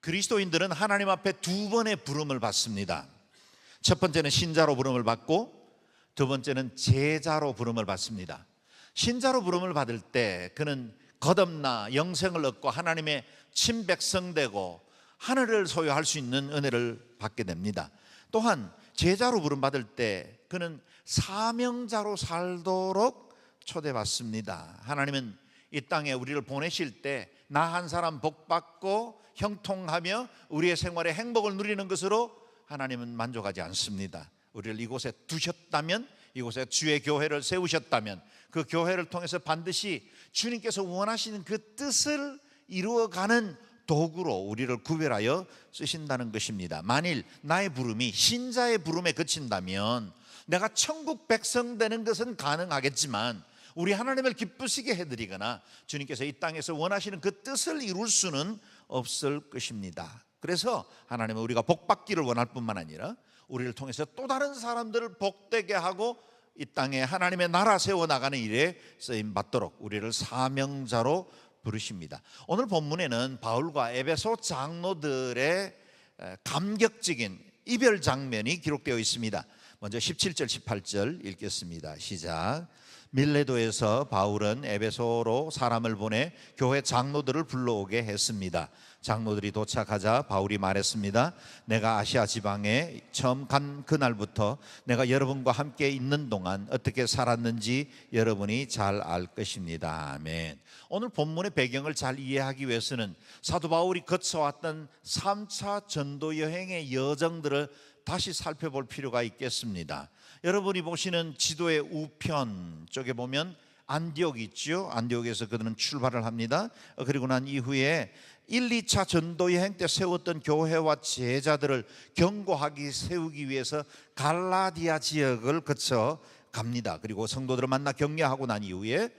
그리스도인들은 하나님 앞에 두 번의 부름을 받습니다. 첫 번째는 신자로 부름을 받고 두 번째는 제자로 부름을 받습니다. 신자로 부름을 받을 때 그는 거듭나 영생을 얻고 하나님의 친백성 되고 하늘을 소유할 수 있는 은혜를 받게 됩니다. 또한 제자로 부름 받을 때 그는 사명자로 살도록 초대받습니다. 하나님은 이 땅에 우리를 보내실 때 나 한 사람 복받고 형통하며 우리의 생활에 행복을 누리는 것으로 하나님은 만족하지 않습니다. 우리를 이곳에 두셨다면, 이곳에 주의 교회를 세우셨다면 그 교회를 통해서 반드시 주님께서 원하시는 그 뜻을 이루어가는 도구로 우리를 구별하여 쓰신다는 것입니다. 만일 나의 부름이 신자의 부름에 그친다면 내가 천국 백성 되는 것은 가능하겠지만 우리 하나님을 기쁘시게 해드리거나 주님께서 이 땅에서 원하시는 그 뜻을 이룰 수는 없을 것입니다. 그래서 하나님은 우리가 복받기를 원할 뿐만 아니라 우리를 통해서 또 다른 사람들을 복되게 하고 이 땅에 하나님의 나라 세워나가는 일에 쓰임받도록 우리를 사명자로 부르십니다. 오늘 본문에는 바울과 에베소 장로들의 감격적인 이별 장면이 기록되어 있습니다. 먼저 17절 18절 읽겠습니다. 시작. 밀레도에서 바울은 에베소로 사람을 보내 교회 장로들을 불러오게 했습니다. 장로들이 도착하자 바울이 말했습니다. 내가 아시아 지방에 처음 간 그날부터 내가 여러분과 함께 있는 동안 어떻게 살았는지 여러분이 잘 알 것입니다. 아멘. 오늘 본문의 배경을 잘 이해하기 위해서는 사도 바울이 거쳐왔던 3차 전도 여행의 여정들을 다시 살펴볼 필요가 있겠습니다. 여러분이 보시는 지도의 우편 쪽에 보면 안디옥이 있죠. 안디옥에서 그들은 출발을 합니다. 그리고 난 이후에 1, 2차 전도 여행 때 세웠던 교회와 제자들을 견고하게 세우기 위해서 갈라디아 지역을 거쳐 갑니다. 그리고 성도들을 만나 격려하고 난 이후에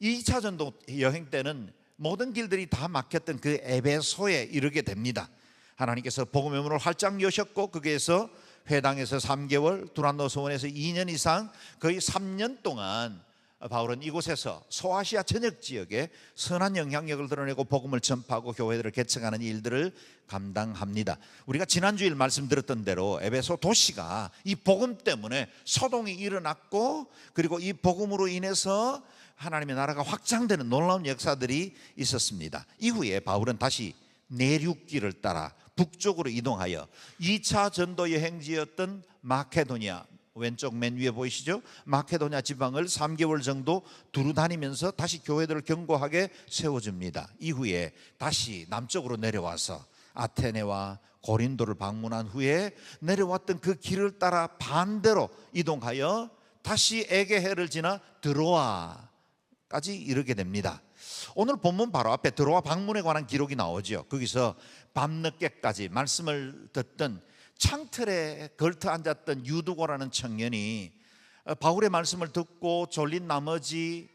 2차 전도 여행 때는 모든 길들이 다 막혔던 그 에베소에 이르게 됩니다. 하나님께서 복음의 문을 활짝 여셨고 거기에서 회당에서 3개월, 두란노 소원에서 2년 이상 거의 3년 동안 바울은 이곳에서 소아시아 전역 지역에 선한 영향력을 드러내고 복음을 전파하고 교회들을 개척하는 일들을 감당합니다. 우리가 지난주일 말씀드렸던 대로 에베소 도시가 이 복음 때문에 소동이 일어났고 그리고 이 복음으로 인해서 하나님의 나라가 확장되는 놀라운 역사들이 있었습니다. 이후에 바울은 다시 내륙길을 따라 북쪽으로 이동하여 2차 전도 여행지였던 마케도니아, 왼쪽 맨 위에 보이시죠? 마케도니아 지방을 3개월 정도 두루 다니면서 다시 교회들을 견고하게 세워줍니다. 이후에 다시 남쪽으로 내려와서 아테네와 고린도를 방문한 후에 내려왔던 그 길을 따라 반대로 이동하여 다시 에게해를 지나 드로아까지 이르게 됩니다. 오늘 본문 바로 앞에 드로아 방문에 관한 기록이 나오죠. 거기서 밤늦게까지 말씀을 듣던 창틀에 걸터 앉았던 유두고라는 청년이 바울의 말씀을 듣고 졸린 나머지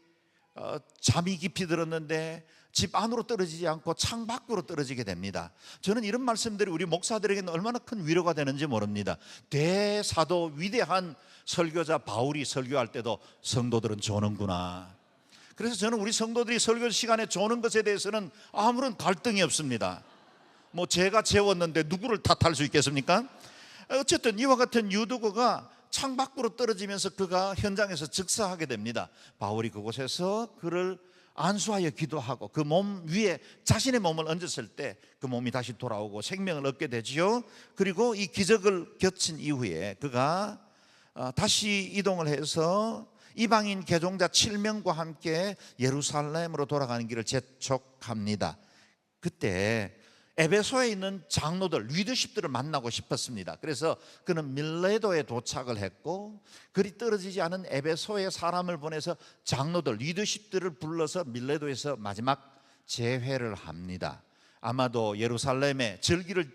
잠이 깊이 들었는데 집 안으로 떨어지지 않고 창 밖으로 떨어지게 됩니다. 저는 이런 말씀들이 우리 목사들에게는 얼마나 큰 위로가 되는지 모릅니다. 대사도 위대한 설교자 바울이 설교할 때도 성도들은 조는구나. 그래서 저는 우리 성도들이 설교 시간에 조는 것에 대해서는 아무런 갈등이 없습니다. 뭐 제가 재웠는데 누구를 탓할 수 있겠습니까? 어쨌든 이와 같은 유두고가 창밖으로 떨어지면서 그가 현장에서 즉사하게 됩니다. 바울이 그곳에서 그를 안수하여 기도하고 그 몸 위에 자신의 몸을 얹었을 때 그 몸이 다시 돌아오고 생명을 얻게 되지요. 그리고 이 기적을 겪은 이후에 그가 다시 이동을 해서 이방인 개종자 7명과 함께 예루살렘으로 돌아가는 길을 재촉합니다. 그때 에베소에 있는 장로들, 리더십들을 만나고 싶었습니다. 그래서 그는 밀레도에 도착을 했고 그리 떨어지지 않은 에베소에 사람을 보내서 장로들, 리더십들을 불러서 밀레도에서 마지막 재회를 합니다. 아마도 예루살렘의 절기를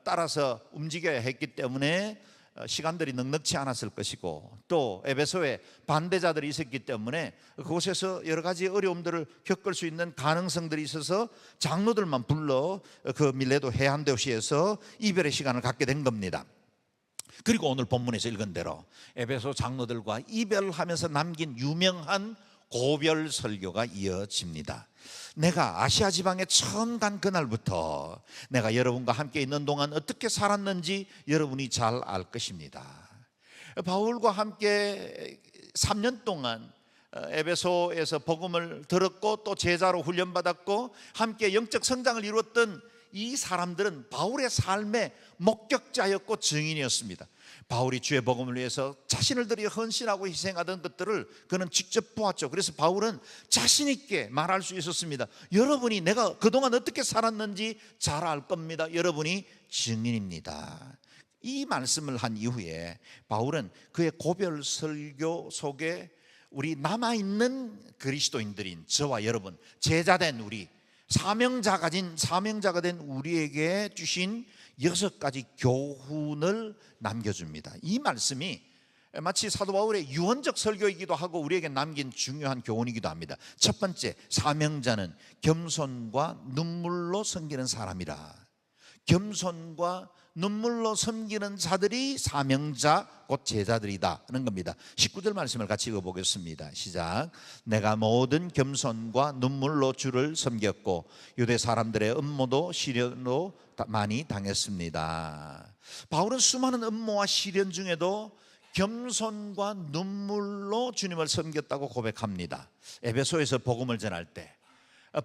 따라서 움직여야 했기 때문에 시간들이 넉넉치 않았을 것이고 또 에베소에 반대자들이 있었기 때문에 그곳에서 여러 가지 어려움들을 겪을 수 있는 가능성들이 있어서 장로들만 불러 그 밀레도 해안 도시에서 이별의 시간을 갖게 된 겁니다. 그리고 오늘 본문에서 읽은 대로 에베소 장로들과 이별하면서 남긴 유명한 고별 설교가 이어집니다. 내가 아시아 지방에 처음 간 그날부터 내가 여러분과 함께 있는 동안 어떻게 살았는지 여러분이 잘 알 것입니다. 바울과 함께 3년 동안 에베소에서 복음을 들었고 또 제자로 훈련받았고 함께 영적 성장을 이루었던 이 사람들은 바울의 삶의 목격자였고 증인이었습니다. 바울이 주의 복음을 위해서 자신을 들여 헌신하고 희생하던 것들을 그는 직접 보았죠. 그래서 바울은 자신 있게 말할 수 있었습니다. 여러분이 내가 그동안 어떻게 살았는지 잘 알 겁니다. 여러분이 증인입니다. 이 말씀을 한 이후에 바울은 그의 고별 설교 속에 우리 남아있는 그리스도인들인 저와 여러분, 제자된 우리, 사명자가 된 우리에게 주신 6가지 교훈을 남겨줍니다. 이 말씀이 마치 사도 바울의 유언적 설교이기도 하고 우리에게 남긴 중요한 교훈이기도 합니다. 첫 번째, 사명자는 겸손과 눈물로 섬기는 사람이라. 겸손과 눈물로 섬기는 자들이 사명자 곧 제자들이다 하는 겁니다. 19절 말씀을 같이 읽어보겠습니다. 시작. 내가 모든 겸손과 눈물로 주를 섬겼고 유대 사람들의 음모도 시련도 많이 당했습니다. 바울은 수많은 음모와 시련 중에도 겸손과 눈물로 주님을 섬겼다고 고백합니다. 에베소에서 복음을 전할 때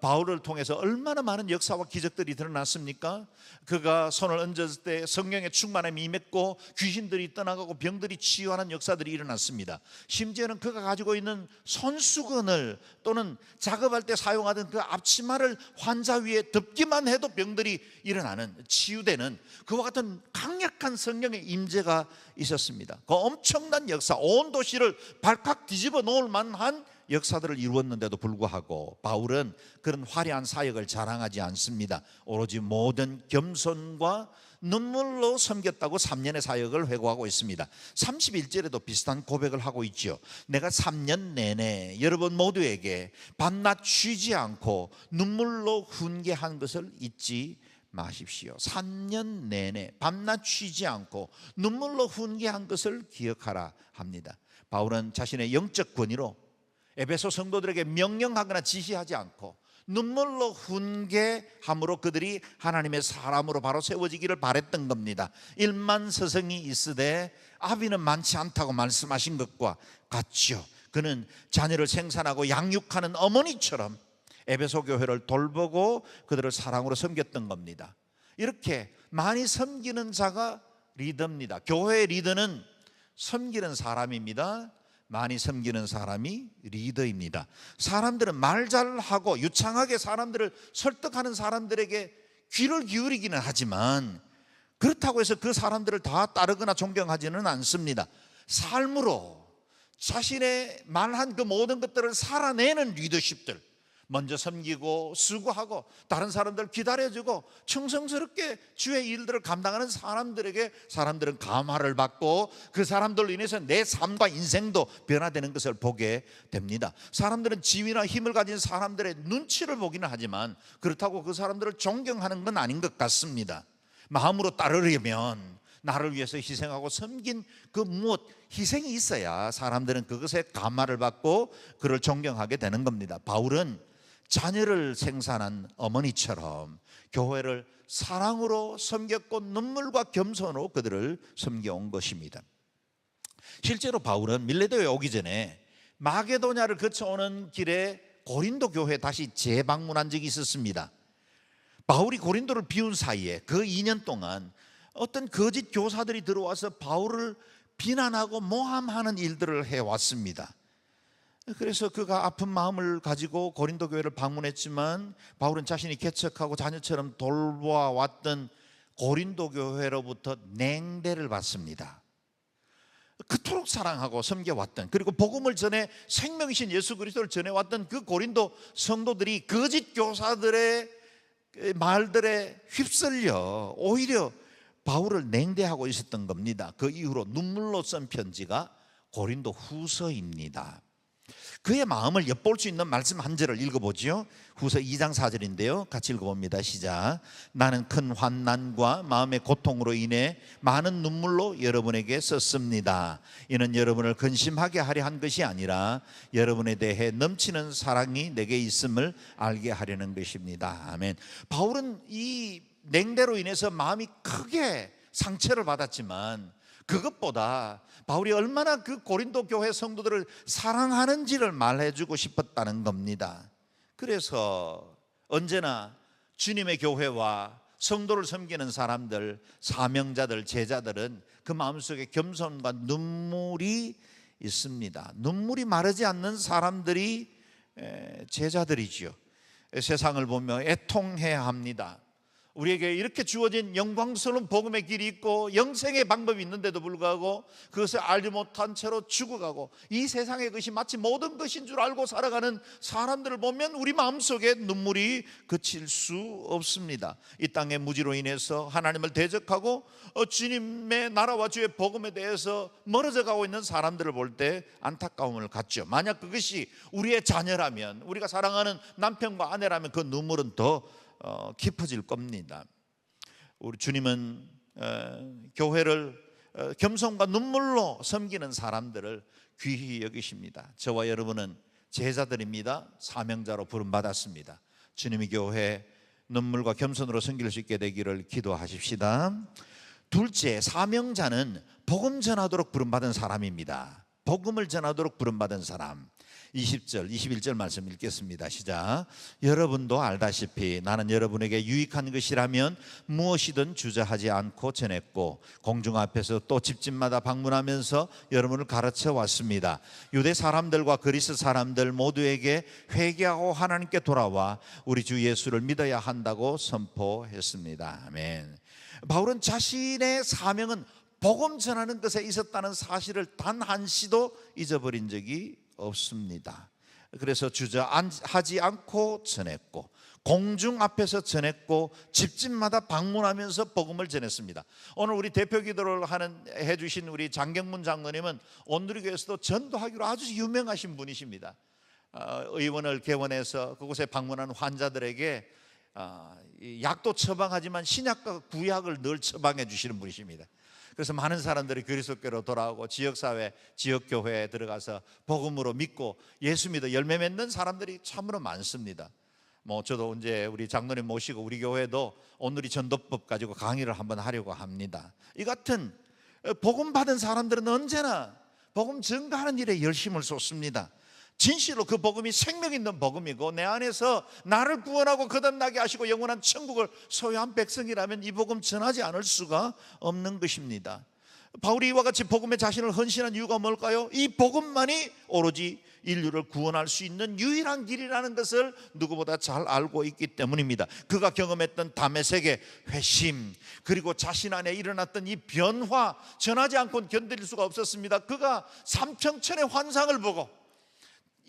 바울을 통해서 얼마나 많은 역사와 기적들이 드러났습니까? 그가 손을 얹었을 때 성령의 충만함이 임했고 귀신들이 떠나가고 병들이 치유하는 역사들이 일어났습니다. 심지어는 그가 가지고 있는 손수건을 또는 작업할 때 사용하던 그 앞치마를 환자 위에 덮기만 해도 병들이 일어나는, 치유되는 그와 같은 강력한 성령의 임재가 있었습니다. 그 엄청난 역사, 온 도시를 발칵 뒤집어 놓을 만한 역사들을 이루었는데도 불구하고 바울은 그런 화려한 사역을 자랑하지 않습니다. 오로지 모든 겸손과 눈물로 섬겼다고 3년의 사역을 회고하고 있습니다. 31절에도 비슷한 고백을 하고 있죠. 내가 3년 내내 여러분 모두에게 밤낮 쉬지 않고 눈물로 훈계한 것을 잊지 마십시오. 3년 내내 밤낮 쉬지 않고 눈물로 훈계한 것을 기억하라 합니다. 바울은 자신의 영적 권위로 에베소 성도들에게 명령하거나 지시하지 않고 눈물로 훈계함으로 그들이 하나님의 사람으로 바로 세워지기를 바랬던 겁니다. 1만 서성이 있으되 아비는 많지 않다고 말씀하신 것과 같죠. 그는 자녀를 생산하고 양육하는 어머니처럼 에베소 교회를 돌보고 그들을 사랑으로 섬겼던 겁니다. 이렇게 많이 섬기는 자가 리더입니다. 교회의 리더는 섬기는 사람입니다. 많이 섬기는 사람이 리더입니다. 사람들은 말 잘하고 유창하게 사람들을 설득하는 사람들에게 귀를 기울이기는 하지만 그렇다고 해서 그 사람들을 다 따르거나 존경하지는 않습니다. 삶으로 자신의 말한 그 모든 것들을 살아내는 리더십들, 먼저 섬기고 수고하고 다른 사람들 기다려주고 충성스럽게 주의 일들을 감당하는 사람들에게 사람들은 감화를 받고 그 사람들로 인해서 내 삶과 인생도 변화되는 것을 보게 됩니다. 사람들은 지위나 힘을 가진 사람들의 눈치를 보기는 하지만 그렇다고 그 사람들을 존경하는 건 아닌 것 같습니다. 마음으로 따르려면 나를 위해서 희생하고 섬긴 그 무엇 희생이 있어야 사람들은 그것에 감화를 받고 그를 존경하게 되는 겁니다. 바울은 자녀를 생산한 어머니처럼 교회를 사랑으로 섬겼고 눈물과 겸손으로 그들을 섬겨온 것입니다. 실제로 바울은 밀레도에 오기 전에 마게도냐를 거쳐오는 길에 고린도 교회에 다시 재방문한 적이 있었습니다. 바울이 고린도를 비운 사이에 그 2년 동안 어떤 거짓 교사들이 들어와서 바울을 비난하고 모함하는 일들을 해왔습니다. 그래서 그가 아픈 마음을 가지고 고린도 교회를 방문했지만 바울은 자신이 개척하고 자녀처럼 돌보아왔던 고린도 교회로부터 냉대를 받습니다. 그토록 사랑하고 섬겨왔던, 그리고 복음을 전해 생명이신 예수 그리스도를 전해왔던 그 고린도 성도들이 거짓 교사들의 말들에 휩쓸려 오히려 바울을 냉대하고 있었던 겁니다. 그 이후로 눈물로 쓴 편지가 고린도 후서입니다. 그의 마음을 엿볼 수 있는 말씀 한 절을 읽어보죠. 후서 2장 4절인데요 같이 읽어봅니다. 시작. 나는 큰 환난과 마음의 고통으로 인해 많은 눈물로 여러분에게 썼습니다. 이는 여러분을 근심하게 하려 한 것이 아니라 여러분에 대해 넘치는 사랑이 내게 있음을 알게 하려는 것입니다. 아멘. 바울은 이 냉대로 인해서 마음이 크게 상처를 받았지만 그것보다 바울이 얼마나 그 고린도 교회 성도들을 사랑하는지를 말해주고 싶었다는 겁니다. 그래서 언제나 주님의 교회와 성도를 섬기는 사람들, 사명자들, 제자들은 그 마음속에 겸손과 눈물이 있습니다. 눈물이 마르지 않는 사람들이 제자들이지요. 세상을 보며 애통해야 합니다. 우리에게 이렇게 주어진 영광스러운 복음의 길이 있고 영생의 방법이 있는데도 불구하고 그것을 알지 못한 채로 죽어가고 이 세상의 것이 마치 모든 것인 줄 알고 살아가는 사람들을 보면 우리 마음속에 눈물이 그칠 수 없습니다. 이 땅의 무지로 인해서 하나님을 대적하고 주님의 나라와 주의 복음에 대해서 멀어져 가고 있는 사람들을 볼 때 안타까움을 갖죠. 만약 그것이 우리의 자녀라면, 우리가 사랑하는 남편과 아내라면 그 눈물은 더 깊어질 겁니다. 우리 주님은 교회를 겸손과 눈물로 섬기는 사람들을 귀히 여기십니다. 저와 여러분은 제자들입니다. 사명자로 부름받았습니다. 주님의 교회 눈물과 겸손으로 섬길 수 있게 되기를 기도하십시다. 둘째, 사명자는 복음 전하도록 부름받은 사람입니다. 복음을 전하도록 부름받은 사람. 20절, 21절 말씀 읽겠습니다. 시작. 여러분도 알다시피 나는 여러분에게 유익한 것이라면 무엇이든 주저하지 않고 전했고 공중 앞에서 또 집집마다 방문하면서 여러분을 가르쳐 왔습니다. 유대 사람들과 그리스 사람들 모두에게 회개하고 하나님께 돌아와 우리 주 예수를 믿어야 한다고 선포했습니다. 아멘. 바울은 자신의 사명은 복음 전하는 것에 있었다는 사실을 단 한시도 잊어버린 적이 없습니다. 그래서 주저하지 않고 전했고 공중 앞에서 전했고 집집마다 방문하면서 복음을 전했습니다. 오늘 우리 대표 기도를 해주신 우리 장경문 장로님은 온누리교회에서도 전도하기로 아주 유명하신 분이십니다. 의원을 개원해서 그곳에 방문한 환자들에게 약도 처방하지만 신약과 구약을 늘 처방해 주시는 분이십니다. 그래서 많은 사람들이 그리스도교로 돌아오고 지역사회, 지역교회에 들어가서 복음으로 믿고 예수 믿어 열매 맺는 사람들이 참으로 많습니다. 저도 이제 우리 장로님 모시고 우리 교회도 오늘이 전도법 가지고 강의를 한번 하려고 합니다. 이 같은 복음 받은 사람들은 언제나 복음 증가하는 일에 열심을 쏟습니다. 진실로 그 복음이 생명 있는 복음이고 내 안에서 나를 구원하고 거듭나게 하시고 영원한 천국을 소유한 백성이라면 이 복음 전하지 않을 수가 없는 것입니다. 바울이 이와 같이 복음에 자신을 헌신한 이유가 뭘까요? 이 복음만이 오로지 인류를 구원할 수 있는 유일한 길이라는 것을 누구보다 잘 알고 있기 때문입니다. 그가 경험했던 다메섹의 회심, 그리고 자신 안에 일어났던 이 변화, 전하지 않고는 견딜 수가 없었습니다. 그가 삼천천의 환상을 보고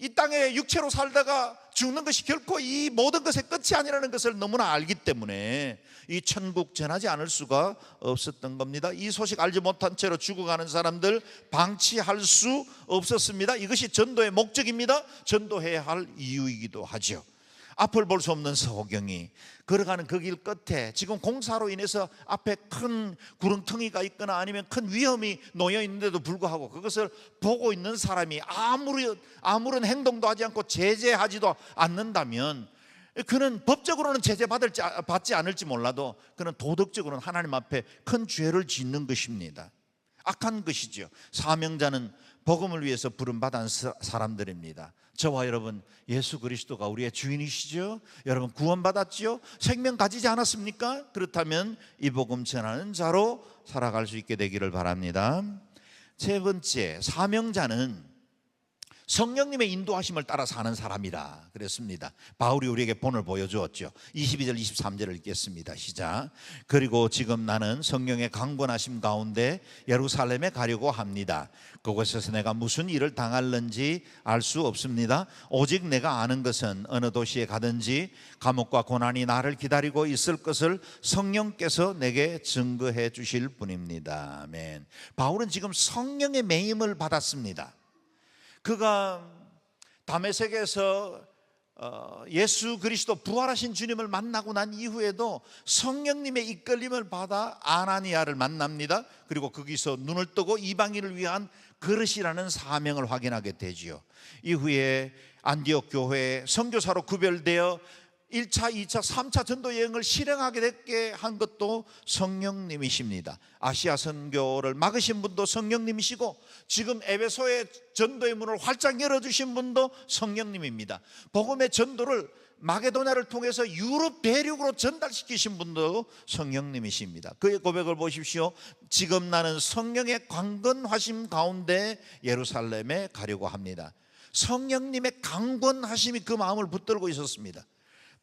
이 땅에 육체로 살다가 죽는 것이 결코 이 모든 것의 끝이 아니라는 것을 너무나 알기 때문에 이 천국 전하지 않을 수가 없었던 겁니다. 이 소식 알지 못한 채로 죽어가는 사람들 방치할 수 없었습니다. 이것이 전도의 목적입니다. 전도해야 할 이유이기도 하죠. 앞을 볼 수 없는 서호경이 걸어가는 그 길 끝에 지금 공사로 인해서 앞에 큰 구렁텅이가 있거나 아니면 큰 위험이 놓여 있는데도 불구하고 그것을 보고 있는 사람이 아무런 행동도 하지 않고 제재하지도 않는다면 그는 법적으로는 제재받지 않을지 몰라도 그는 도덕적으로는 하나님 앞에 큰 죄를 짓는 것입니다. 악한 것이죠. 사명자는 복음을 위해서 부름받은 사람들입니다. 저와 여러분, 예수 그리스도가 우리의 주인이시죠? 여러분 구원받았지요? 생명 가지지 않았습니까? 그렇다면 이 복음 전하는 자로 살아갈 수 있게 되기를 바랍니다. 세 번째, 사명자는 성령님의 인도하심을 따라 사는 사람이라 그랬습니다. 바울이 우리에게 본을 보여주었죠. 22절 23절을 읽겠습니다. 시작. 그리고 지금 나는 성령의 강권하심 가운데 예루살렘에 가려고 합니다. 그곳에서 내가 무슨 일을 당할는지 알 수 없습니다. 오직 내가 아는 것은 어느 도시에 가든지 감옥과 고난이 나를 기다리고 있을 것을 성령께서 내게 증거해 주실 뿐입니다. 아멘. 바울은 지금 성령의 매임을 받았습니다. 그가 다메섹에서 예수 그리스도 부활하신 주님을 만나고 난 이후에도 성령님의 이끌림을 받아 아나니아를 만납니다. 그리고 거기서 눈을 뜨고 이방인을 위한 그릇이라는 사명을 확인하게 되지요. 이후에 안디옥 교회에 선교사로 구별되어 1차, 2차, 3차 전도 여행을 실행하게 되게 한 것도 성령님이십니다. 아시아 선교를 막으신 분도 성령님이시고, 지금 에베소의 전도의 문을 활짝 열어주신 분도 성령님입니다. 복음의 전도를 마게도냐를 통해서 유럽 대륙으로 전달시키신 분도 성령님이십니다. 그의 고백을 보십시오. 지금 나는 성령의 강건하심 가운데 예루살렘에 가려고 합니다. 성령님의 강건하심이 그 마음을 붙들고 있었습니다.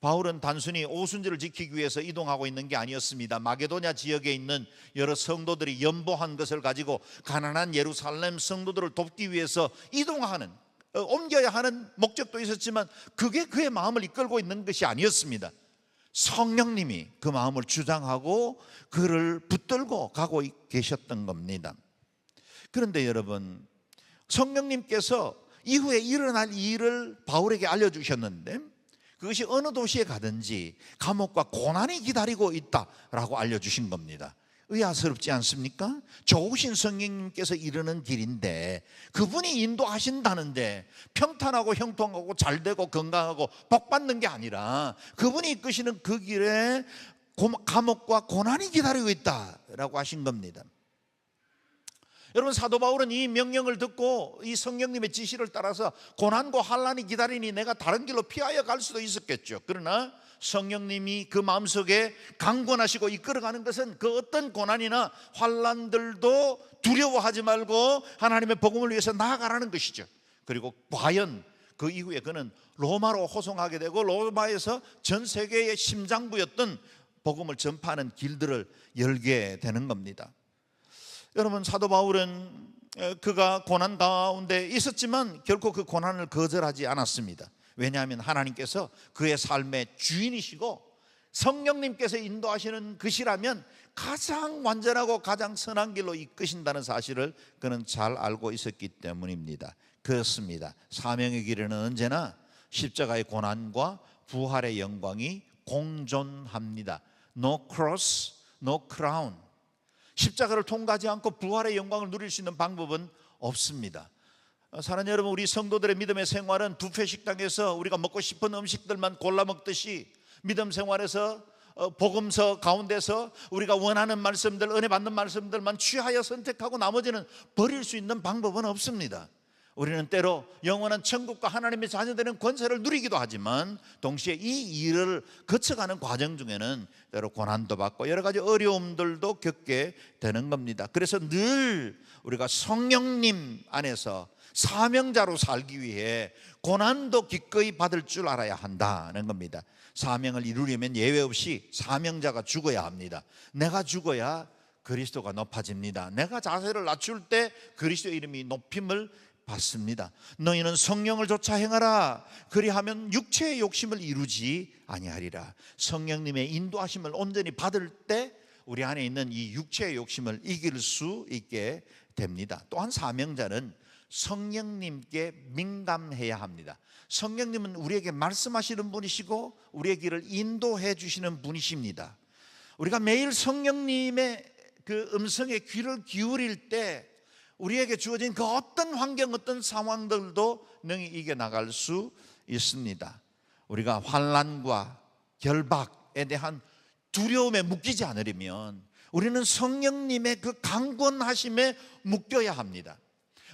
바울은 단순히 오순절을 지키기 위해서 이동하고 있는 게 아니었습니다. 마게도냐 지역에 있는 여러 성도들이 연보한 것을 가지고 가난한 예루살렘 성도들을 돕기 위해서 이동하는, 옮겨야 하는 목적도 있었지만 그게 그의 마음을 이끌고 있는 것이 아니었습니다. 성령님이 그 마음을 주장하고 그를 붙들고 가고 계셨던 겁니다. 그런데 여러분, 성령님께서 이후에 일어날 일을 바울에게 알려주셨는데, 그것이 어느 도시에 가든지 감옥과 고난이 기다리고 있다라고 알려주신 겁니다. 의아스럽지 않습니까? 좋으신 성령님께서 이르는 길인데 그분이 인도하신다는데 평탄하고 형통하고 잘되고 건강하고 복받는 게 아니라 그분이 이끄시는 그 길에 감옥과 고난이 기다리고 있다라고 하신 겁니다. 여러분, 사도 바울은 이 명령을 듣고 이 성령님의 지시를 따라서 고난과 환난이 기다리니 내가 다른 길로 피하여 갈 수도 있었겠죠. 그러나 성령님이 그 마음속에 강권하시고 이끌어가는 것은 그 어떤 고난이나 환난들도 두려워하지 말고 하나님의 복음을 위해서 나아가라는 것이죠. 그리고 과연 그 이후에 그는 로마로 호송하게 되고 로마에서 전 세계의 심장부였던 복음을 전파하는 길들을 열게 되는 겁니다. 여러분, 사도 바울은 그가 고난 가운데 있었지만 결코 그 고난을 거절하지 않았습니다. 왜냐하면 하나님께서 그의 삶의 주인이시고 성령님께서 인도하시는 것이라면 가장 완전하고 가장 선한 길로 이끄신다는 사실을 그는 잘 알고 있었기 때문입니다. 그렇습니다. 사명의 길에는 언제나 십자가의 고난과 부활의 영광이 공존합니다. No cross, no crown. 십자가를 통과하지 않고 부활의 영광을 누릴 수 있는 방법은 없습니다. 사랑하는 여러분, 우리 성도들의 믿음의 생활은 뷔페 식당에서 우리가 먹고 싶은 음식들만 골라 먹듯이 믿음 생활에서 복음서 가운데서 우리가 원하는 말씀들, 은혜 받는 말씀들만 취하여 선택하고 나머지는 버릴 수 있는 방법은 없습니다. 우리는 때로 영원한 천국과 하나님의 자녀되는 권세를 누리기도 하지만 동시에 이 일을 거쳐가는 과정 중에는 때로 고난도 받고 여러 가지 어려움들도 겪게 되는 겁니다. 그래서 늘 우리가 성령님 안에서 사명자로 살기 위해 고난도 기꺼이 받을 줄 알아야 한다는 겁니다. 사명을 이루려면 예외 없이 사명자가 죽어야 합니다. 내가 죽어야 그리스도가 높아집니다. 내가 자세를 낮출 때 그리스도의 이름이 높임을 받습니다. 너희는 성령을 쫓아 행하라. 그리하면 육체의 욕심을 이루지 아니하리라. 성령님의 인도하심을 온전히 받을 때 우리 안에 있는 이 육체의 욕심을 이길 수 있게 됩니다. 또한 사명자는 성령님께 민감해야 합니다. 성령님은 우리에게 말씀하시는 분이시고 우리의 길을 인도해 주시는 분이십니다. 우리가 매일 성령님의 그 음성에 귀를 기울일 때 우리에게 주어진 그 어떤 환경, 어떤 상황들도 능히 이겨나갈 수 있습니다. 우리가 환난과 결박에 대한 두려움에 묶이지 않으려면 우리는 성령님의 그 강권하심에 묶여야 합니다.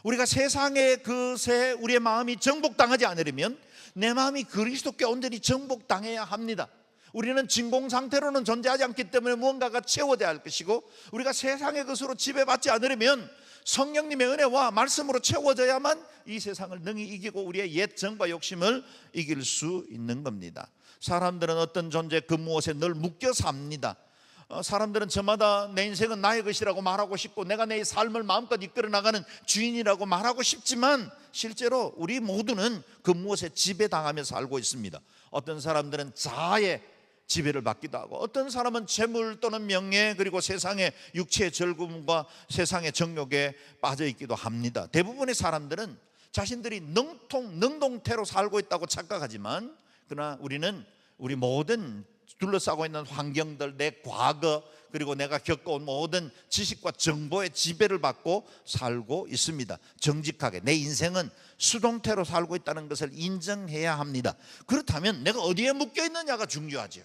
우리가 세상의 것에 우리의 마음이 정복당하지 않으려면 내 마음이 그리스도께 온전히 정복당해야 합니다. 우리는 진공 상태로는 존재하지 않기 때문에 무언가가 채워져야 할 것이고, 우리가 세상의 것으로 지배받지 않으려면 성령님의 은혜와 말씀으로 채워져야만 이 세상을 능히 이기고 우리의 옛 정과 욕심을 이길 수 있는 겁니다. 사람들은 어떤 존재 그 무엇에 늘 묶여 삽니다. 사람들은 저마다 내 인생은 나의 것이라고 말하고 싶고 내가 내 삶을 마음껏 이끌어 나가는 주인이라고 말하고 싶지만 실제로 우리 모두는 그 무엇에 지배당하며 살고 있습니다. 어떤 사람들은 자아의 지배를 받기도 하고, 어떤 사람은 재물 또는 명예, 그리고 세상의 육체의 즐거움과 세상의 정욕에 빠져 있기도 합니다. 대부분의 사람들은 자신들이 능동태로 살고 있다고 착각하지만, 그러나 우리는 우리 모든 둘러싸고 있는 환경들, 내 과거, 그리고 내가 겪어온 모든 지식과 정보의 지배를 받고 살고 있습니다. 정직하게 내 인생은 수동태로 살고 있다는 것을 인정해야 합니다. 그렇다면 내가 어디에 묶여 있느냐가 중요하죠.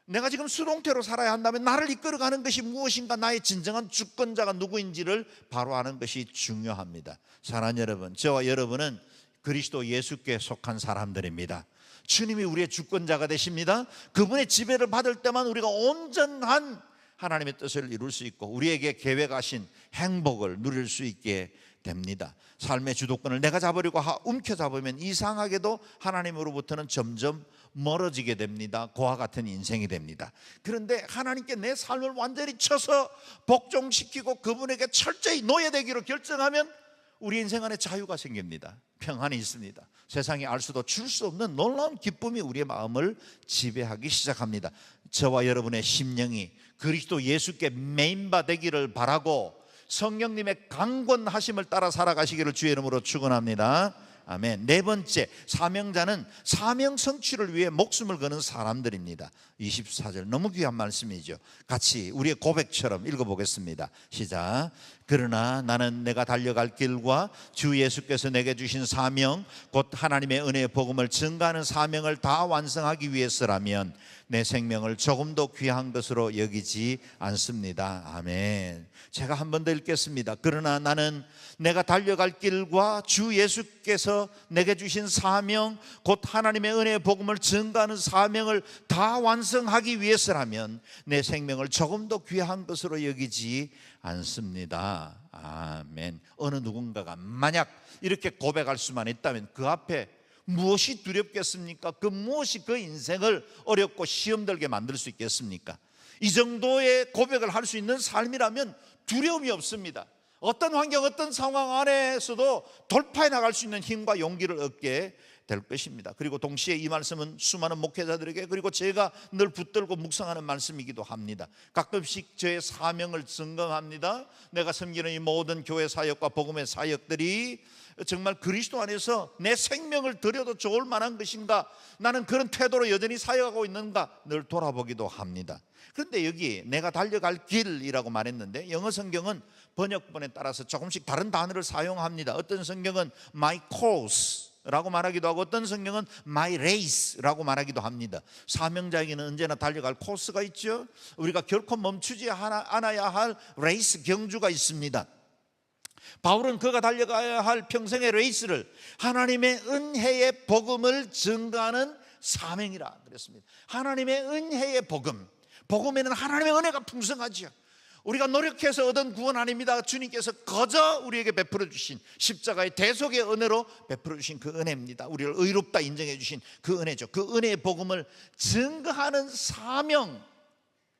내가 지금 수동태로 살아야 한다면 나를 이끌어가는 것이 무엇인가, 나의 진정한 주권자가 누구인지를 바로 아는 것이 중요합니다. 사랑하는 여러분, 저와 여러분은 그리스도 예수께 속한 사람들입니다. 주님이 우리의 주권자가 되십니다. 그분의 지배를 받을 때만 우리가 온전한 하나님의 뜻을 이룰 수 있고 우리에게 계획하신 행복을 누릴 수 있게 됩니다. 삶의 주도권을 내가 잡으려고 움켜잡으면 이상하게도 하나님으로부터는 점점 멀어지게 됩니다. 고와 같은 인생이 됩니다. 그런데 하나님께 내 삶을 완전히 쳐서 복종시키고 그분에게 철저히 노예되기로 결정하면 우리 인생 안에 자유가 생깁니다. 평안이 있습니다. 세상이 알 수도 줄 수 없는 놀라운 기쁨이 우리의 마음을 지배하기 시작합니다. 저와 여러분의 심령이 그리스도 예수께 메인바 되기를 바라고 성령님의 강권하심을 따라 살아가시기를 주의 이름으로 축원합니다. 아멘. 네 번째, 사명자는 사명 성취를 위해 목숨을 거는 사람들입니다. 24절 너무 귀한 말씀이죠. 같이 우리의 고백처럼 읽어보겠습니다. 시작. 그러나 나는 내가 달려갈 길과 주 예수께서 내게 주신 사명, 곧 하나님의 은혜의 복음을 증가하는 사명을 다 완성하기 위해서라면 내 생명을 조금도 귀한 것으로 여기지 않습니다. 아멘. 제가 한 번 더 읽겠습니다. 그러나 나는 내가 달려갈 길과 주 예수께서 내게 주신 사명, 곧 하나님의 은혜의 복음을 증가하는 사명을 다 완성하기 위해서라면 내 생명을 조금도 귀한 것으로 여기지 않습니다. 아멘. 어느 누군가가 만약 이렇게 고백할 수만 있다면 그 앞에 무엇이 두렵겠습니까? 그 무엇이 그 인생을 어렵고 시험들게 만들 수 있겠습니까? 이 정도의 고백을 할 수 있는 삶이라면 두려움이 없습니다. 어떤 환경, 어떤 상황 안에서도 돌파해 나갈 수 있는 힘과 용기를 얻게 될 것입니다. 그리고 동시에 이 말씀은 수많은 목회자들에게, 그리고 제가 늘 붙들고 묵상하는 말씀이기도 합니다. 가끔씩 저의 사명을 점검합니다. 내가 섬기는 이 모든 교회 사역과 복음의 사역들이 정말 그리스도 안에서 내 생명을 드려도 좋을 만한 것인가, 나는 그런 태도로 여전히 사역하고 있는가 늘 돌아보기도 합니다. 그런데 여기 내가 달려갈 길이라고 말했는데 영어 성경은 번역본에 따라서 조금씩 다른 단어를 사용합니다. 어떤 성경은 my course 라고 말하기도 하고 어떤 성경은 my race 라고 말하기도 합니다. 사명자에게는 언제나 달려갈 코스가 있죠. 우리가 결코 멈추지 않아야 할 레이스, 경주가 있습니다. 바울은 그가 달려가야 할 평생의 레이스를 하나님의 은혜의 복음을 증가하는 사명이라 그랬습니다. 하나님의 은혜의 복음, 복음에는 하나님의 은혜가 풍성하죠. 우리가 노력해서 얻은 구원 아닙니다. 주님께서 거저 우리에게 베풀어 주신 십자가의 대속의 은혜로 베풀어 주신 그 은혜입니다. 우리를 의롭다 인정해 주신 그 은혜죠. 그 은혜의 복음을 증거하는 사명,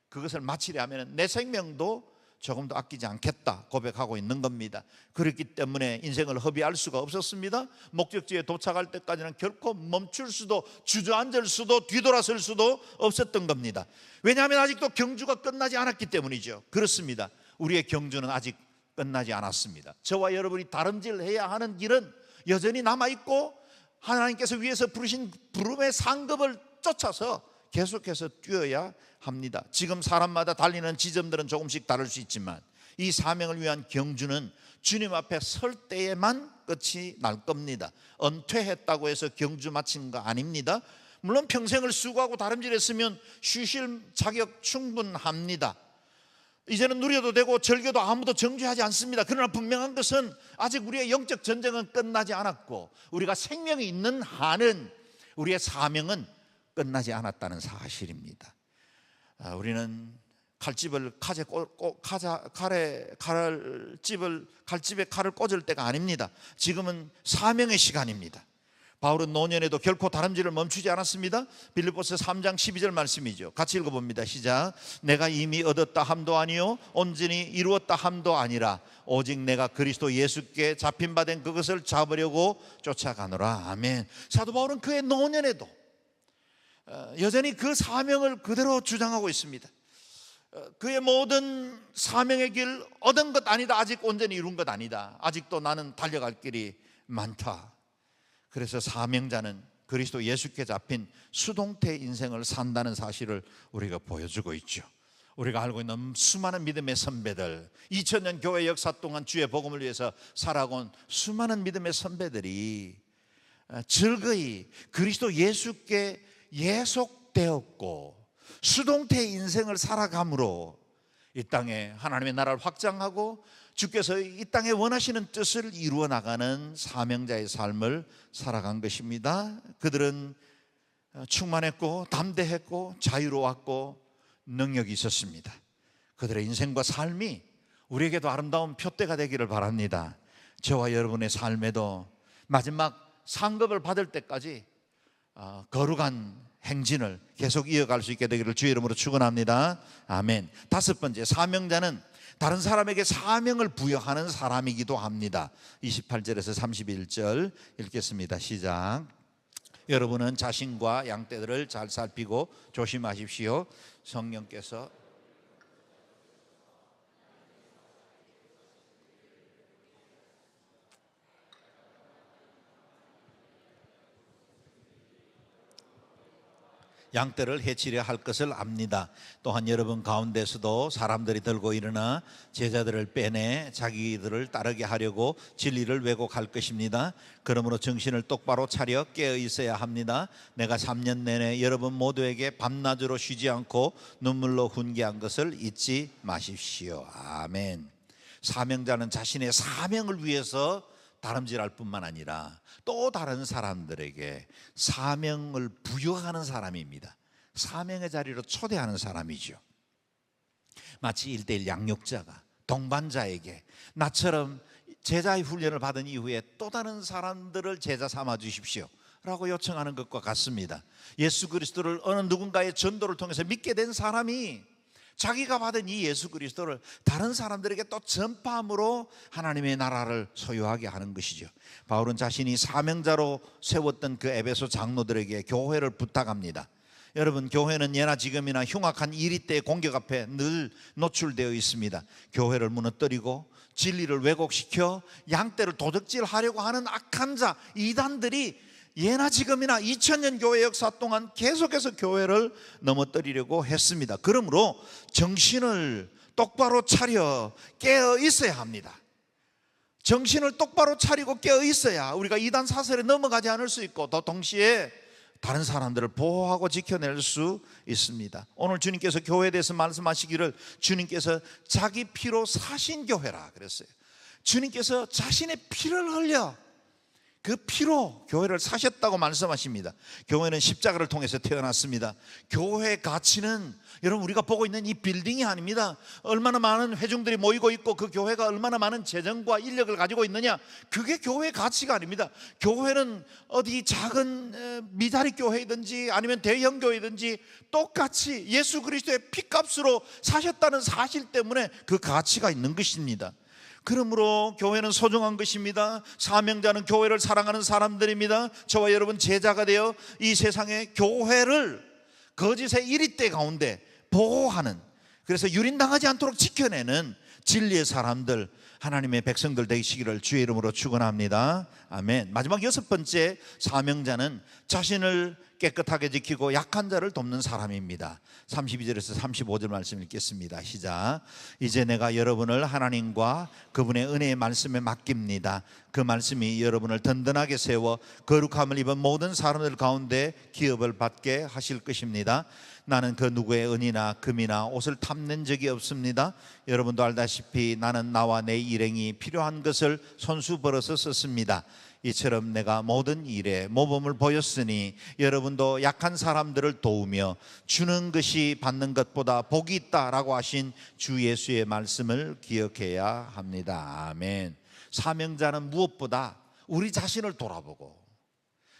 그것을 마치려 하면 내 생명도 조금도 아끼지 않겠다 고백하고 있는 겁니다. 그렇기 때문에 인생을 허비할 수가 없었습니다. 목적지에 도착할 때까지는 결코 멈출 수도, 주저앉을 수도, 뒤돌아설 수도 없었던 겁니다. 왜냐하면 아직도 경주가 끝나지 않았기 때문이죠. 그렇습니다. 우리의 경주는 아직 끝나지 않았습니다. 저와 여러분이 다름질해야 하는 길은 여전히 남아있고 하나님께서 위에서 부르신 부름의 상급을 쫓아서 계속해서 뛰어야 합니다. 지금 사람마다 달리는 지점들은 조금씩 다를 수 있지만 이 사명을 위한 경주는 주님 앞에 설 때에만 끝이 날 겁니다. 은퇴했다고 해서 경주 마친 거 아닙니다. 물론 평생을 수고하고 다름질했으면 쉬실 자격 충분합니다. 이제는 누려도 되고 즐겨도 아무도 정죄하지 않습니다. 그러나 분명한 것은 아직 우리의 영적 전쟁은 끝나지 않았고 우리가 생명이 있는 한은 우리의 사명은 끝나지 않았다는 사실입니다. 우리는 칼집에 칼을 꽂을 때가 아닙니다. 지금은 사명의 시간입니다. 바울은 노년에도 결코 다름질을 멈추지 않았습니다. 빌립보서 3장 12절 말씀이죠. 같이 읽어봅니다. 시작. 내가 이미 얻었다 함도 아니요 온전히 이루었다 함도 아니라 오직 내가 그리스도 예수께 잡힌 바 된 그것을 잡으려고 쫓아가노라. 아멘. 사도 바울은 그의 노년에도 여전히 그 사명을 그대로 주장하고 있습니다. 그의 모든 사명의 길 얻은 것 아니다, 아직 온전히 이룬 것 아니다, 아직도 나는 달려갈 길이 많다. 그래서 사명자는 그리스도 예수께 잡힌 수동태 인생을 산다는 사실을 우리가 보여주고 있죠. 우리가 알고 있는 수많은 믿음의 선배들, 2000년 교회 역사 동안 주의 복음을 위해서 살아온 수많은 믿음의 선배들이 즐거이 그리스도 예수께 예속되었고 수동태 인생을 살아감으로 이 땅에 하나님의 나라를 확장하고 주께서 이 땅에 원하시는 뜻을 이루어 나가는 사명자의 삶을 살아간 것입니다. 그들은 충만했고 담대했고 자유로웠고 능력이 있었습니다. 그들의 인생과 삶이 우리에게도 아름다운 표대가 되기를 바랍니다. 저와 여러분의 삶에도 마지막 상급을 받을 때까지 거룩한 행진을 계속 이어갈 수 있게 되기를 주의 이름으로 축원합니다. 아멘. 다섯 번째, 사명자는 다른 사람에게 사명을 부여하는 사람이기도 합니다. 28절에서 31절 읽겠습니다. 시작. 여러분은 자신과 양떼들을 잘 살피고 조심하십시오. 성령께서 양떼를 해치려 할 것을 압니다. 또한 여러분 가운데서도 사람들이 들고 일어나 제자들을 빼내 자기들을 따르게 하려고 진리를 왜곡할 것입니다. 그러므로 정신을 똑바로 차려 깨어 있어야 합니다. 내가 3년 내내 여러분 모두에게 밤낮으로 쉬지 않고 눈물로 훈계한 것을 잊지 마십시오. 아멘. 사명자는 자신의 사명을 위해서 다름질할 뿐만 아니라 또 다른 사람들에게 사명을 부여하는 사람입니다. 사명의 자리로 초대하는 사람이죠. 마치 1:1 양육자가 동반자에게 나처럼 제자의 훈련을 받은 이후에 또 다른 사람들을 제자 삼아 주십시오 라고 요청하는 것과 같습니다. 예수 그리스도를 어느 누군가의 전도를 통해서 믿게 된 사람이 자기가 받은 이 예수 그리스도를 다른 사람들에게 또 전파함으로 하나님의 나라를 소유하게 하는 것이죠. 바울은 자신이 사명자로 세웠던 그 에베소 장로들에게 교회를 부탁합니다. 여러분, 교회는 예나 지금이나 흉악한 이리떼의 공격 앞에 늘 노출되어 있습니다. 교회를 무너뜨리고 진리를 왜곡시켜 양떼를 도적질하려고 하는 악한 자, 이단들이 예나 지금이나 2000년 교회 역사 동안 계속해서 교회를 넘어뜨리려고 했습니다. 그러므로 정신을 똑바로 차려 깨어 있어야 합니다. 정신을 똑바로 차리고 깨어 있어야 우리가 이단 사설에 넘어가지 않을 수 있고 또 동시에 다른 사람들을 보호하고 지켜낼 수 있습니다. 오늘 주님께서 교회에 대해서 말씀하시기를 주님께서 자기 피로 사신 교회라 그랬어요. 주님께서 자신의 피를 흘려 그 피로 교회를 사셨다고 말씀하십니다. 교회는 십자가를 통해서 태어났습니다. 교회의 가치는 여러분 우리가 보고 있는 이 빌딩이 아닙니다. 얼마나 많은 회중들이 모이고 있고 그 교회가 얼마나 많은 재정과 인력을 가지고 있느냐, 그게 교회의 가치가 아닙니다. 교회는 어디 작은 미자리 교회이든지 아니면 대형 교회이든지 똑같이 예수 그리스도의 피값으로 사셨다는 사실 때문에 그 가치가 있는 것입니다. 그러므로 교회는 소중한 것입니다. 사명자는 교회를 사랑하는 사람들입니다. 저와 여러분 제자가 되어 이 세상의 교회를 거짓의 이리떼 가운데 보호하는, 그래서 유린당하지 않도록 지켜내는 진리의 사람들, 하나님의 백성들 되시기를 주의 이름으로 축원합니다. 아멘. 마지막 여섯 번째, 사명자는 자신을 깨끗하게 지키고 약한 자를 돕는 사람입니다. 32절에서 35절 말씀 읽겠습니다. 시작. 이제 내가 여러분을 하나님과 그분의 은혜의 말씀에 맡깁니다. 그 말씀이 여러분을 든든하게 세워 거룩함을 입은 모든 사람들 가운데 기업을 받게 하실 것입니다. 나는 그 누구의 은이나 금이나 옷을 탐낸 적이 없습니다. 여러분도 알다시피 나는 나와 내 일행이 필요한 것을 손수 벌어서 썼습니다. 이처럼 내가 모든 일에 모범을 보였으니 여러분도 약한 사람들을 도우며 주는 것이 받는 것보다 복이 있다라고 하신 주 예수의 말씀을 기억해야 합니다. 아멘. 사명자는 무엇보다 우리 자신을 돌아보고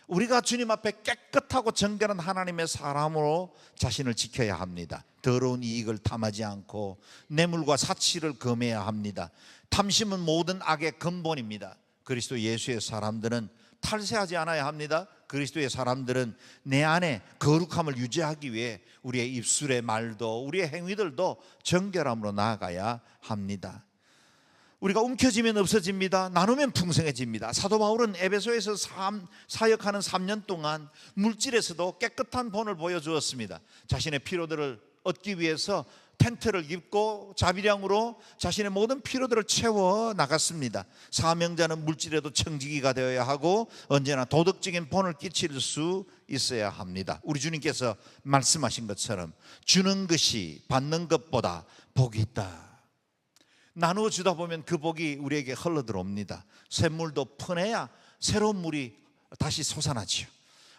우리가 주님 앞에 깨끗하고 정결한 하나님의 사람으로 자신을 지켜야 합니다. 더러운 이익을 탐하지 않고 뇌물과 사치를 금해야 합니다. 탐심은 모든 악의 근본입니다. 그리스도 예수의 사람들은 탈세하지 않아야 합니다. 그리스도의 사람들은 내 안에 거룩함을 유지하기 위해 우리의 입술의 말도 우리의 행위들도 정결함으로 나아가야 합니다. 우리가 움켜쥐면 없어집니다. 나누면 풍성해집니다. 사도 바울은 에베소에서 사역하는 3년 동안 물질에서도 깨끗한 본을 보여주었습니다. 자신의 피로들을 얻기 위해서 텐트를 입고 자비량으로 자신의 모든 피로들을 채워 나갔습니다. 사명자는 물질에도 청지기가 되어야 하고 언제나 도덕적인 본을 끼칠 수 있어야 합니다. 우리 주님께서 말씀하신 것처럼 주는 것이 받는 것보다 복이 있다. 나누어 주다 보면 그 복이 우리에게 흘러 들어옵니다. 샘물도 퍼내야 새로운 물이 다시 솟아나지요.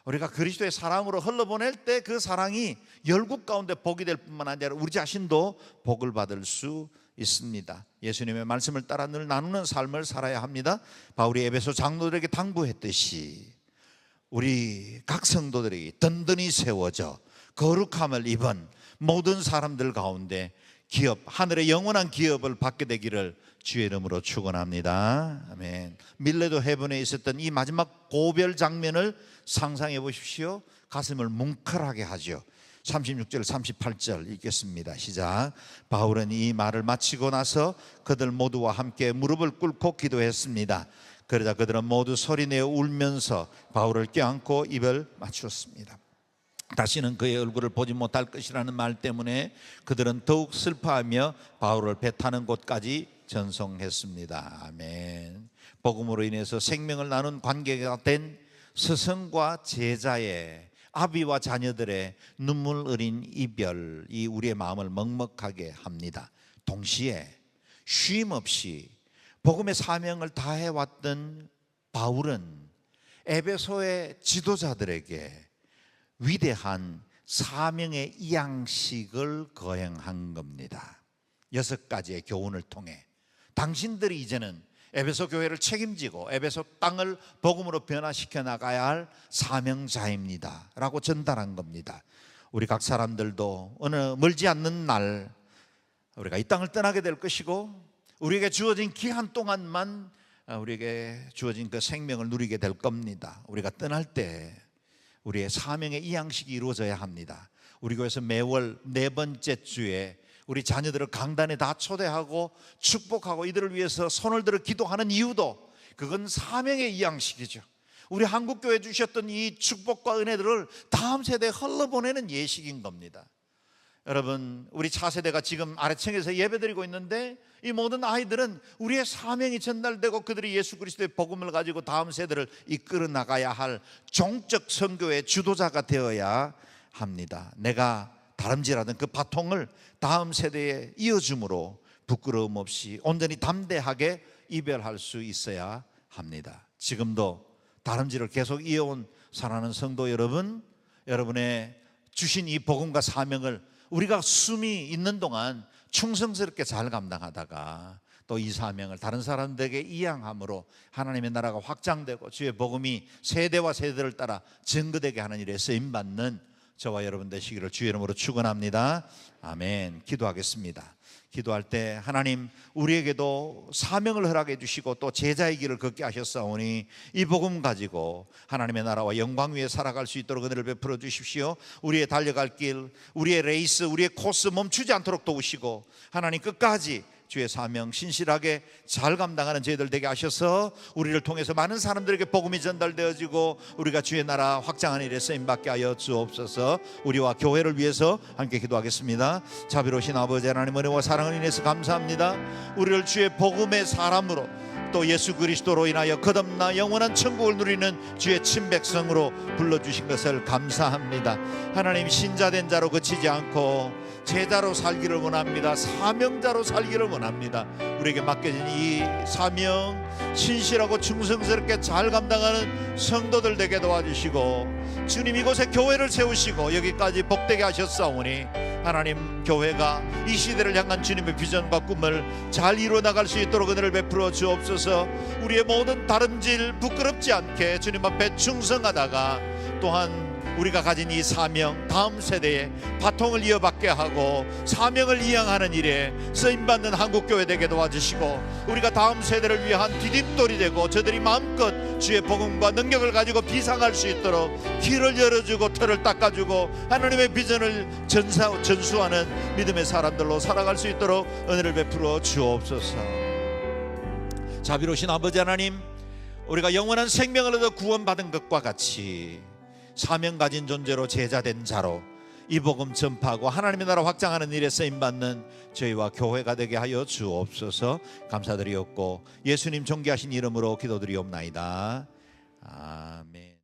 우리가 그리스도의 사랑으로 흘러보낼 때 그 사랑이 열국 가운데 복이 될 뿐만 아니라 우리 자신도 복을 받을 수 있습니다. 예수님의 말씀을 따라 늘 나누는 삶을 살아야 합니다. 바울이 에베소 장로들에게 당부했듯이 우리 각 성도들에게 든든히 세워져 거룩함을 입은 모든 사람들 가운데 기업, 하늘의 영원한 기업을 받게 되기를 주의 이름으로 축원합니다. 아멘. 밀레도 헤븐에 있었던 이 마지막 고별 장면을 상상해 보십시오. 가슴을 뭉클하게 하죠. 36절 38절 읽겠습니다. 시작. 바울은 이 말을 마치고 나서 그들 모두와 함께 무릎을 꿇고 기도했습니다. 그러자 그들은 모두 소리내어 울면서 바울을 껴안고 입을 맞추었습니다. 다시는 그의 얼굴을 보지 못할 것이라는 말 때문에 그들은 더욱 슬퍼하며 바울을 배 타는 곳까지 전송했습니다. 아멘. 복음으로 인해서 생명을 나눈 관계가 된 스승과 제자의, 아비와 자녀들의 눈물 어린 이별이 우리의 마음을 먹먹하게 합니다. 동시에 쉼 없이 복음의 사명을 다해왔던 바울은 에베소의 지도자들에게 위대한 사명의 이양식을 거행한 겁니다. 6가지의 교훈을 통해 당신들이 이제는 에베소 교회를 책임지고 에베소 땅을 복음으로 변화시켜 나가야 할 사명자입니다 라고 전달한 겁니다. 우리 각 사람들도 어느 멀지 않는 날 우리가 이 땅을 떠나게 될 것이고 우리에게 주어진 기한 동안만 우리에게 주어진 그 생명을 누리게 될 겁니다. 우리가 떠날 때 우리의 사명의 이양식이 이루어져야 합니다. 우리 교회에서 매월 4번째 주에 우리 자녀들을 강단에 다 초대하고 축복하고 이들을 위해서 손을 들어 기도하는 이유도 그건 사명의 이양식이죠. 우리 한국교회 주셨던 이 축복과 은혜들을 다음 세대에 흘러보내는 예식인 겁니다. 여러분, 우리 차세대가 지금 아래층에서 예배드리고 있는데 이 모든 아이들은 우리의 사명이 전달되고 그들이 예수 그리스도의 복음을 가지고 다음 세대를 이끌어 나가야 할 종적 선교의 주도자가 되어야 합니다. 내가 다름질하던 그 바통을 다음 세대에 이어줌으로 부끄러움 없이 온전히 담대하게 이별할 수 있어야 합니다. 지금도 다름질을 계속 이어온 사랑하는 성도 여러분, 여러분의 주신 이 복음과 사명을 우리가 숨이 있는 동안 충성스럽게 잘 감당하다가 또 이 사명을 다른 사람들에게 이양함으로 하나님의 나라가 확장되고 주의 복음이 세대와 세대를 따라 증거되게 하는 일에 쓰임받는 저와 여러분 되시기를 주의 이름으로 축원합니다. 아멘. 기도하겠습니다. 기도할 때 하나님 우리에게도 사명을 허락해 주시고 또 제자의 길을 걷게 하셨사오니 이 복음 가지고 하나님의 나라와 영광 위에 살아갈 수 있도록 은혜를 베풀어 주십시오. 우리의 달려갈 길, 우리의 레이스, 우리의 코스 멈추지 않도록 도우시고 하나님 끝까지 주의 사명 신실하게 잘 감당하는 저희들 되게 하셔서 우리를 통해서 많은 사람들에게 복음이 전달되어지고 우리가 주의 나라 확장하는 일에 쓰임받게 하여 주옵소서. 우리와 교회를 위해서 함께 기도하겠습니다. 자비로우신 아버지 하나님 은혜와 사랑을 인해서 감사합니다. 우리를 주의 복음의 사람으로 또 예수 그리스도로 인하여 거듭나 영원한 천국을 누리는 주의 친백성으로 불러주신 것을 감사합니다. 하나님 신자된 자로 그치지 않고 제자로 살기를 원합니다. 사명자로 살기를 원합니다. 우리에게 맡겨진 이 사명 신실하고 충성스럽게 잘 감당하는 성도들 되게 도와주시고 주님 이곳에 교회를 세우시고 여기까지 복되게 하셨사오니 하나님 교회가 이 시대를 향한 주님의 비전과 꿈을 잘 이루어나갈 수 있도록 은혜를 베풀어 주옵소서. 우리의 모든 다름질 부끄럽지 않게 주님 앞에 충성하다가 또한 우리가 가진 이 사명 다음 세대에 바통을 이어받게 하고 사명을 이양하는 일에 쓰임받는 한국교회 되게 도와주시고 우리가 다음 세대를 위한 디딤돌이 되고 저들이 마음껏 주의 복음과 능력을 가지고 비상할 수 있도록 길을 열어주고 털을 닦아주고 하나님의 비전을 전수하는 믿음의 사람들로 살아갈 수 있도록 은혜를 베풀어 주옵소서. 자비로우신 아버지 하나님, 우리가 영원한 생명을 얻어 구원받은 것과 같이 사명 가진 존재로 제자된 자로 이 복음 전파하고 하나님의 나라 확장하는 일에 쓰임받는 저희와 교회가 되게 하여 주옵소서. 감사드리옵고 예수님 존귀하신 이름으로 기도드리옵나이다. 아멘.